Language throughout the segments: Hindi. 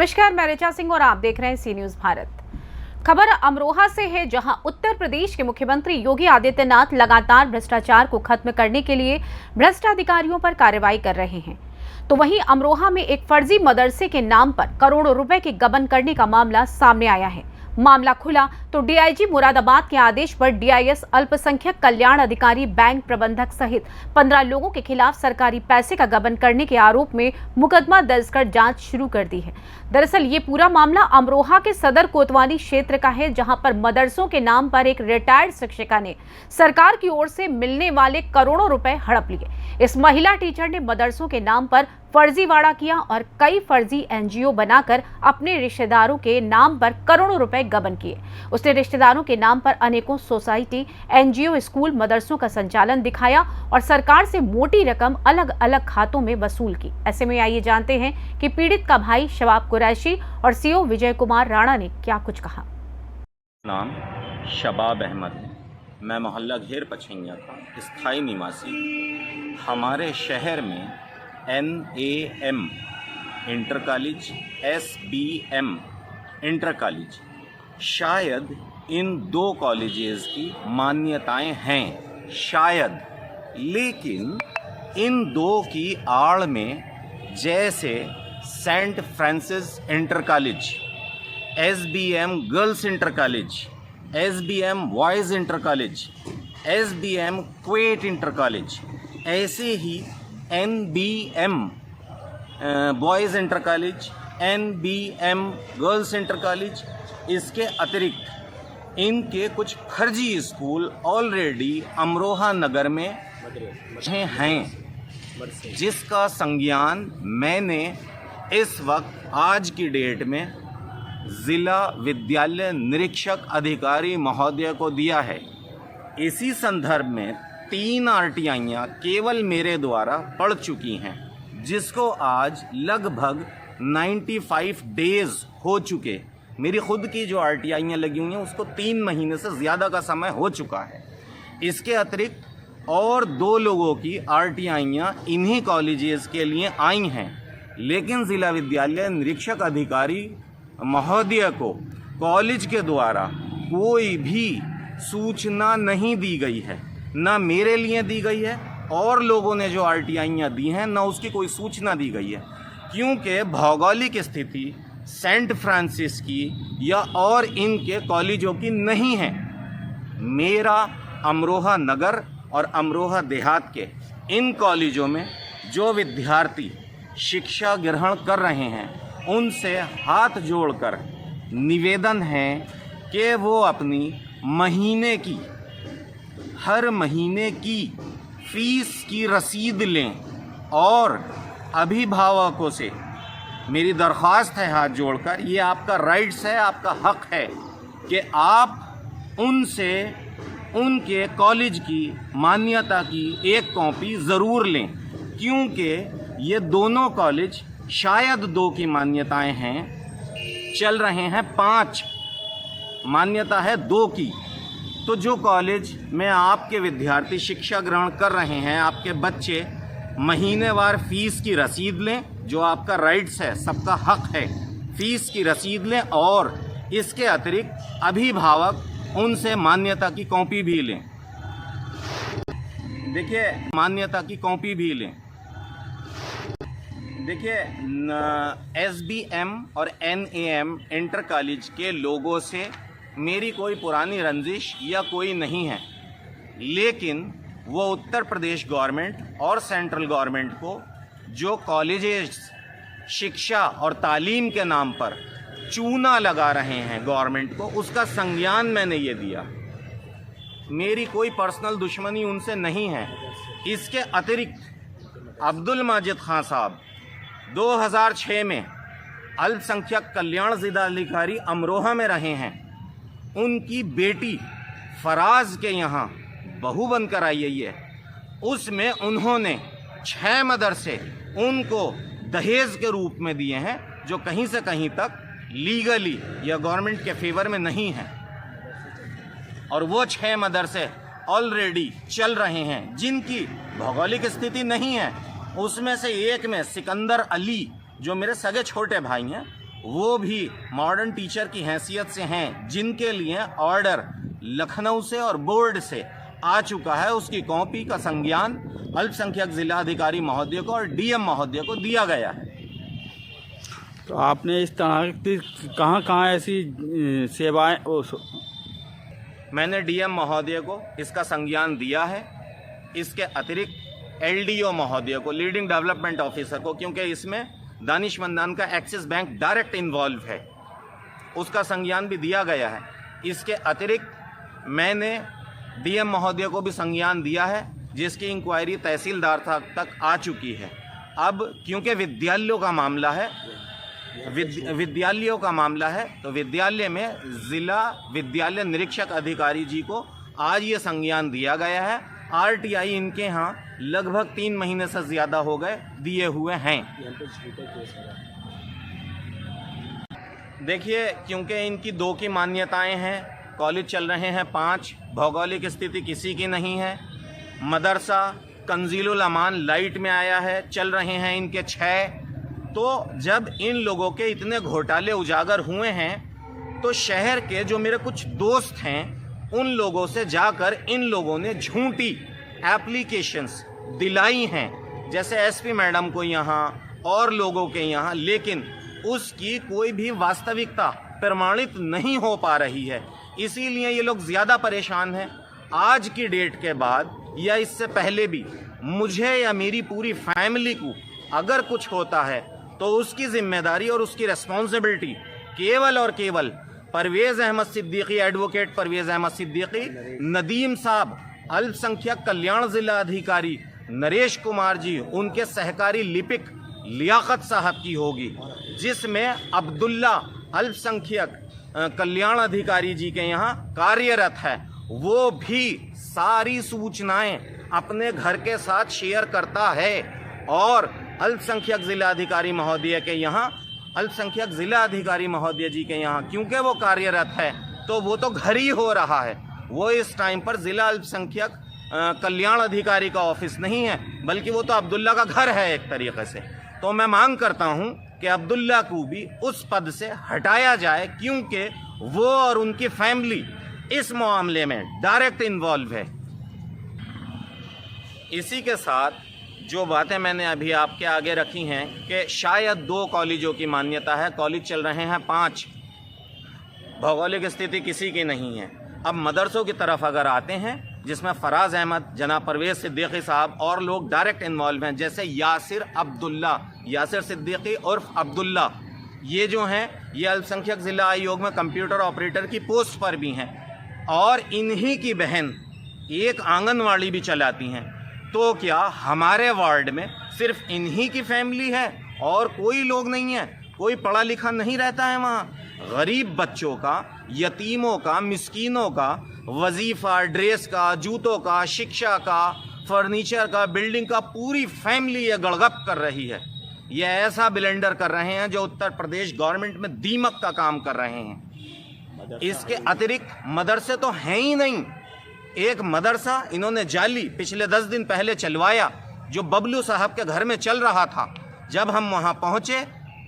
नमस्कार, मैं ऋचा सिंह और आप देख रहे हैं सी न्यूज भारत। खबर अमरोहा से है, जहां उत्तर प्रदेश के मुख्यमंत्री योगी आदित्यनाथ लगातार भ्रष्टाचार को खत्म करने के लिए भ्रष्ट अधिकारियों पर कार्रवाई कर रहे हैं। तो वहीं अमरोहा में एक फर्जी मदरसे के नाम पर करोड़ों रुपए की गबन करने का मामला सामने आया है। मामला खुला तो डीआईजी मुरादाबाद के आदेश पर डीआईएस अल्पसंख्यक कल्याण अधिकारी बैंक प्रबंधक सहित 15 लोगों के खिलाफ सरकारी पैसे का गबन करने के आरोप में मुकदमा दर्ज कर जांच शुरू कर दी है। दरअसल ये पूरा मामला अमरोहा के सदर कोतवाली क्षेत्र का है, जहां पर मदरसों के नाम पर एक रिटायर्ड शिक्षिका ने सरकार की ओर से मिलने वाले करोड़ों रुपए हड़प लिए। इस महिला टीचर ने मदरसों के नाम पर फर्जीवाड़ा किया और कई फर्जी एनजीओ बनाकर अपने रिश्तेदारों के नाम पर करोड़ों रुपए गबन किए। उसने रिश्तेदारों के नाम पर अनेकों सोसाइटी, एनजीओ, स्कूल, मदरसों का संचालन दिखाया और सरकार से मोटी रकम अलग अलग खातों में वसूल की। ऐसे में आइए जानते हैं कि पीड़ित का भाई शबाब कुरैशी और सीओ विजय कुमार राणा ने क्या कुछ कहा। नाम शबाब अहमद है। मैं मोहल्ला घेर पछैया का स्थायी निवासी। हमारे शहर में NAM inter college, SBM inter college, शायद इन दो कॉलेजेस की मान्यताएं हैं, शायद, लेकिन इन दो की आड़ में जैसे saint Francis inter college, SBM girls inter college, SBM boys inter college, SBM क्वेट इंटर कॉलेज, ऐसे ही NBM boys inter college, NBM girls inter college, इसके अतिरिक्त इनके कुछ फर्जी स्कूल ऑलरेडी अमरोहा नगर में हैं, जिसका संज्ञान मैंने इस वक्त आज की डेट में ज़िला विद्यालय निरीक्षक अधिकारी महोदय को दिया है। इसी संदर्भ में 3 आरटीआईयाँ केवल मेरे द्वारा पड़ चुकी हैं, जिसको आज लगभग 95 डेज हो चुके। मेरी खुद की जो आरटीआईयाँ लगी हुई हैं उसको 3 महीने से ज़्यादा का समय हो चुका है। इसके अतिरिक्त और 2 लोगों की आरटीआईयाँ इन्हीं कॉलेजेस के लिए आई हैं, लेकिन ज़िला विद्यालय निरीक्षक अधिकारी महोदय को कॉलेज के द्वारा कोई भी सूचना नहीं दी गई है, ना मेरे लिए दी गई है और लोगों ने जो आरटीआईयाँ दी हैं ना उसकी कोई सूचना दी गई है, क्योंकि भौगोलिक स्थिति सेंट फ्रांसिस की या और इनके कॉलेजों की नहीं है। मेरा अमरोहा नगर और अमरोहा देहात के इन कॉलेजों में जो विद्यार्थी शिक्षा ग्रहण कर रहे हैं उनसे हाथ जोड़कर निवेदन है कि वो अपनी महीने की, हर महीने की फीस की रसीद लें और अभिभावकों से मेरी दरख्वास्त है हाथ जोड़कर, ये आपका राइट्स है, आपका हक है कि आप उनसे उनके कॉलेज की मान्यता की एक कॉपी ज़रूर लें, क्योंकि ये दोनों कॉलेज शायद 2 की मान्यताएं हैं, चल रहे हैं 5, मान्यता है 2 की। तो जो कॉलेज में आपके विद्यार्थी शिक्षा ग्रहण कर रहे हैं, आपके बच्चे महीनेवार फीस की रसीद लें, जो आपका राइट्स है, सबका हक है, फीस की रसीद लें और इसके अतिरिक्त अभिभावक उनसे मान्यता की कॉपी भी लें। देखिए, मान्यता की कॉपी भी लें। देखिए, SBM और NAM इंटर कॉलेज के लोगों से मेरी कोई पुरानी रंजिश या कोई नहीं है, लेकिन वो उत्तर प्रदेश गवर्नमेंट और सेंट्रल गवर्नमेंट को जो कॉलेजेस शिक्षा और तालीम के नाम पर चूना लगा रहे हैं गवर्नमेंट को, उसका संज्ञान मैंने ये दिया। मेरी कोई पर्सनल दुश्मनी उनसे नहीं है। इसके अतिरिक्त अब्दुल माजिद खान साहब 2006 में अल्पसंख्यक कल्याण जिलाधिकारी अमरोहा में रहे हैं। उनकी बेटी फराज के यहाँ बहू बनकर आई है। उसमें उन्होंने 6 मदरसे उनको दहेज के रूप में दिए हैं, जो कहीं से कहीं तक लीगली या गवर्नमेंट के फेवर में नहीं है। और वो 6 मदरसे ऑलरेडी चल रहे हैं, जिनकी भौगोलिक स्थिति नहीं है। उसमें से एक में सिकंदर अली, जो मेरे सगे छोटे भाई हैं, वो भी मॉडर्न टीचर की हैसियत से हैं, जिनके लिए ऑर्डर लखनऊ से और बोर्ड से आ चुका है, उसकी कॉपी का संज्ञान अल्पसंख्यक जिलाधिकारी महोदय को और डीएम महोदय को दिया गया है। तो आपने इस तरह की कहाँ ऐसी सेवाएं मैंने डीएम महोदय को इसका संज्ञान दिया है। इसके अतिरिक्त एलडीओ महोदय को, लीडिंग डेवलपमेंट ऑफिसर को, क्योंकि इसमें दानिशमंदान का एक्सिस बैंक डायरेक्ट इन्वॉल्व है, उसका संज्ञान भी दिया गया है। इसके अतिरिक्त मैंने डीएम महोदय को भी संज्ञान दिया है, जिसकी इंक्वायरी तहसीलदार तक आ चुकी है। अब क्योंकि विद्यालयों का मामला है, तो विद्यालय में जिला विद्यालय निरीक्षक अधिकारी जी को आज ये संज्ञान दिया गया है। आरटीआई इनके यहाँ लगभग 3 महीने से ज़्यादा हो गए दिए हुए हैं। देखिए, क्योंकि इनकी 2 की मान्यताएं हैं, कॉलेज चल रहे हैं 5, भौगोलिक स्थिति किसी की नहीं है। मदरसा कंजीलुल अमान लाइट में आया है, चल रहे हैं इनके 6। तो जब इन लोगों के इतने घोटाले उजागर हुए हैं, तो शहर के जो मेरे कुछ दोस्त हैं, उन लोगों से जाकर इन लोगों ने झूठी एप्लीकेशंस दिलाई हैं, जैसे एसपी मैडम को यहाँ और लोगों के यहाँ, लेकिन उसकी कोई भी वास्तविकता प्रमाणित नहीं हो पा रही है। इसीलिए ये लोग ज़्यादा परेशान हैं। आज की डेट के बाद या इससे पहले भी मुझे या मेरी पूरी फैमिली को अगर कुछ होता है, तो उसकी जिम्मेदारी और उसकी रिस्पॉन्सिबिलिटी केवल और केवल परवेज़ अहमद सिद्दीकी, एडवोकेट परवेज़ अहमद सिद्दीकी, नदीम साहब, अल्पसंख्यक कल्याण जिला अधिकारी नरेश कुमार जी, उनके सहकारी लिपिक लियाकत साहब की होगी, जिसमें अब्दुल्ला अल्पसंख्यक कल्याण अधिकारी जी के यहाँ कार्यरत है। वो भी सारी सूचनाएं अपने घर के साथ शेयर करता है और अल्पसंख्यक जिला अधिकारी महोदय के यहाँ, अल्पसंख्यक जिला अधिकारी महोदय जी के यहाँ क्योंकि वो कार्यरत है, तो वो तो घर ही हो रहा है। वो इस टाइम पर जिला अल्पसंख्यक कल्याण अधिकारी का ऑफिस नहीं है, बल्कि वो तो अब्दुल्ला का घर है एक तरीके से। तो मैं मांग करता हूँ कि अब्दुल्ला को भी उस पद से हटाया जाए, क्योंकि वो और उनकी फैमिली इस मामले में डायरेक्ट इन्वॉल्व है। इसी के साथ जो बातें मैंने अभी आपके आगे रखी हैं कि शायद 2 कॉलेजों की मान्यता है, कॉलेज चल रहे हैं 5, भौगोलिक स्थिति किसी की नहीं है। अब मदरसों की तरफ अगर आते हैं, जिसमें फराज अहमद, जनाब परवेज़ सिद्दीकी साहब और लोग डायरेक्ट इन्वॉल्व हैं, जैसे यासिर सिद्दीकी उर्फ अब्दुल्ला, ये जो हैं ये अल्पसंख्यक ज़िला आयोग में कंप्यूटर ऑपरेटर की पोस्ट पर भी हैं, और इन्हीं की बहन एक आंगनवाड़ी भी चलाती हैं। तो क्या हमारे वार्ड में सिर्फ इन्हीं की फैमिली है और कोई लोग नहीं है? कोई पढ़ा लिखा नहीं रहता है वहाँ? गरीब बच्चों का, यतीमों का, मिस्कीनों का वजीफ़ा, ड्रेस का, जूतों का, शिक्षा का, फर्नीचर का, बिल्डिंग का, पूरी फैमिली ये गड़गप कर रही है। ये ऐसा ब्लेंडर कर रहे हैं जो उत्तर प्रदेश गवर्नमेंट में दीमक का काम कर रहे हैं। इसके अतिरिक्त मदरसे तो हैं ही नहीं। एक मदरसा इन्होंने जाली पिछले 10 दिन पहले चलवाया, जो बबलू साहब के घर में चल रहा था। जब हम वहाँ पहुँचे,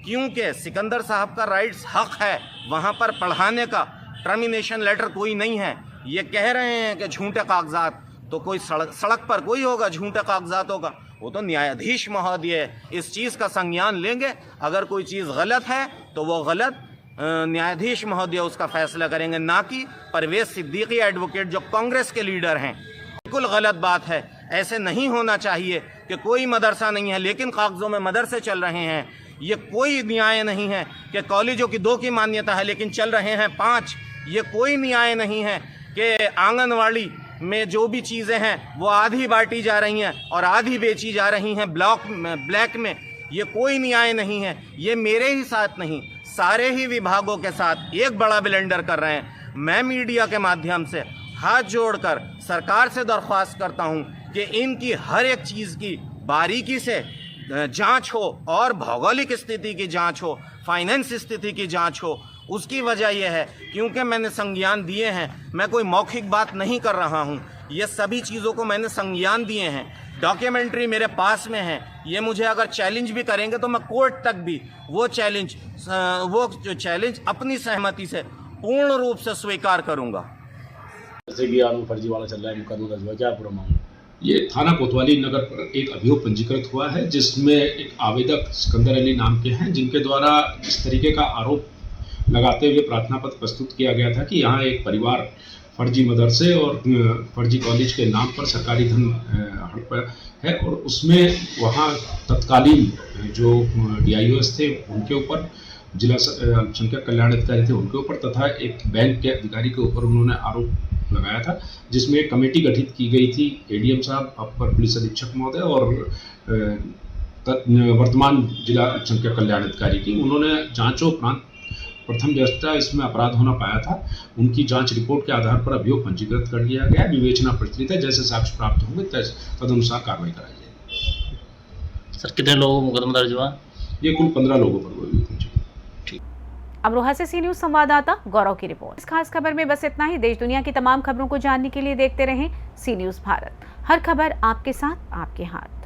क्योंकि सिकंदर साहब का राइट्स हक है वहाँ पर पढ़ाने का, टर्मिनेशन लेटर कोई नहीं है। ये कह रहे हैं कि झूठे कागजात, तो कोई सड़क पर कोई होगा झूठे कागजातों का? वो तो न्यायाधीश महोदय इस चीज़ का संज्ञान लेंगे। अगर कोई चीज़ गलत है तो वो गलत न्यायाधीश महोदय उसका फैसला करेंगे, ना कि परवेज़ सिद्दीकी एडवोकेट जो कांग्रेस के लीडर हैं। बिल्कुल गलत बात है, ऐसे नहीं होना चाहिए कि कोई मदरसा नहीं है लेकिन कागज़ों में मदरसे चल रहे हैं। ये कोई न्याय नहीं है कि कॉलेजों की 2 की मान्यता है लेकिन चल रहे हैं 5। ये कोई न्याय नहीं है कि आंगनवाड़ी में जो भी चीज़ें हैं वो आधी बांटी जा रही हैं और आधी बेची जा रही हैं ब्लैक में। ये कोई न्याय नहीं है। ये मेरे ही साथ नहीं, सारे ही विभागों के साथ एक बड़ा ब्लेंडर कर रहे हैं। मैं मीडिया के माध्यम से हाथ जोड़कर सरकार से दरख्वास्त करता हूं कि इनकी हर एक चीज़ की बारीकी से जांच हो और भौगोलिक स्थिति की जांच हो, फाइनेंस स्थिति की जांच हो। उसकी वजह यह है क्योंकि मैंने संज्ञान दिए हैं। मैं कोई मौखिक बात नहीं कर रहा हूं, ये सभी चीज़ों को मैंने संज्ञान दिए हैं। डॉक्यूमेंट्री मेरे पास में है। ये मुझे अगर चैलेंज भी करेंगे तो मैं कोर्ट तक भी वो चैलेंज अपनी सहमति से पूर्ण रूप से स्वीकार करूंगा। जैसे कि आरोप फर्जीवाड़ा चल रहा है, मुकदमा दर्ज हुआ, क्या पूरा मामला? ये थाना कोतवाली नगर पर एक अभियोग पंजीकृत हुआ है, जिसमें एक आवेदक सिकंदर अली नाम के हैं, जिनके द्वारा इस तरीके का आरोप लगाते हुए प्रार्थना पत्र प्रस्तुत किया गया था कि यहाँ एक परिवार फर्जी मदरसे और फर्जी कॉलेज के नाम पर सरकारी धन हड़प है, और उसमें वहाँ तत्कालीन जो DIOS थे उनके ऊपर, जिला अल्पसंख्यक कल्याण अधिकारी थे उनके ऊपर, तथा एक बैंक के अधिकारी के ऊपर उन्होंने आरोप लगाया था, जिसमें एक कमेटी गठित की गई थी ADM साहब, अपर पुलिस अधीक्षक महोदय और वर्तमान जिला अल्पसंख्यक कल्याण अधिकारी की। उन्होंने जांचोपरांत प्रथम दृष्टया इसमें अपराध होना पाया था। उनकी जांच रिपोर्ट के आधार पर अभियोग पंजीकृत कर लिया गया, विवेचना प्रचलित है। जैसे साक्ष्य प्राप्त होंगे तदनुसार कार्रवाई कराई जाएगी। सर कितने लोगों को मुकदमा दर्ज हुआ? ये कुल 15 लोगों पर हुआ पंजीकृत। अमरोहा से सी न्यूज संवाददाता गौरव की रिपोर्ट। इस खास खबर में बस इतना ही। देश दुनिया की तमाम खबरों को जानने के लिए देखते रहें सी न्यूज भारत। हर खबर आपके साथ, आपके हाथ।